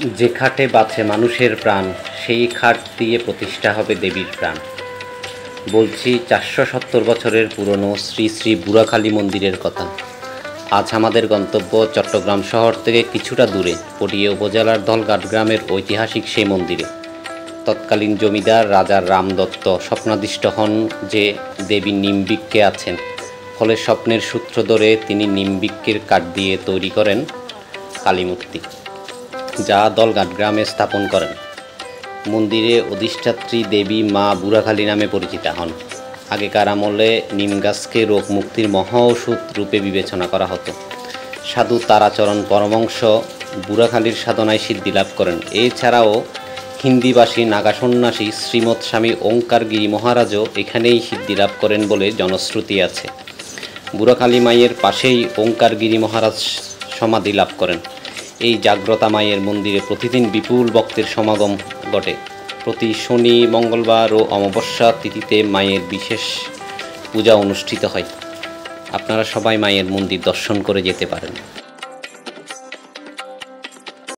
যে খাটে বাঁচে মানুষের প্রাণ, সেই খাট দিয়ে প্রতিষ্ঠা হবে দেবীর প্রাণ। বলছি 470 বছরের পুরনো শ্রী শ্রী বুড়াখালী মন্দিরের কথা। আজ আমাদের গন্তব্য চট্টগ্রাম শহর থেকে কিছুটা দূরে পটিয়া উপজেলার ধলঘাট গ্রামের ঐতিহাসিক সেই মন্দিরে। তৎকালীন জমিদার রাজা রামদত্ত স্বপ্নাদিষ্ট হন যে দেবী নিম্বিক্কে আছেন, ফলে স্বপ্নের সূত্র ধরে তিনি নিম্বিক্কের কাঠ দিয়ে তৈরি করেন কালীমূর্তি, যা ধলঘাট গ্রামে স্থাপন করেন। মন্দিরে অধিষ্ঠাত্রী দেবী মা বুড়াখালী নামে পরিচিতা হন। আগেকার আমলে নিম গাছকে রোগ মুক্তির মহা ওষুধ রূপে বিবেচনা করা হতো। সাধু তারাচরণ পরমহংস বুড়াখালীর সাধনায় সিদ্ধি লাভ করেন। এছাড়াও হিন্দিভাষী নাগা সন্ন্যাসী শ্রীমৎ স্বামী ওঙ্কারগিরি মহারাজও এখানেই সিদ্ধি লাভ করেন বলে জনশ্রুতি আছে। বুড়াখালী মায়ের পাশেই ওঙ্কারগিরি মহারাজ সমাধি লাভ করেন। এই জাগ্রতা মায়ের মন্দিরে প্রতিদিন বিপুল ভক্তের সমাগম ঘটে। প্রতি শনি, মঙ্গলবার ও অমাবস্যা তিথিতে মায়ের বিশেষ পূজা অনুষ্ঠিত হয়। আপনারা সবাই মায়ের মন্দির দর্শন করে যেতে পারেন।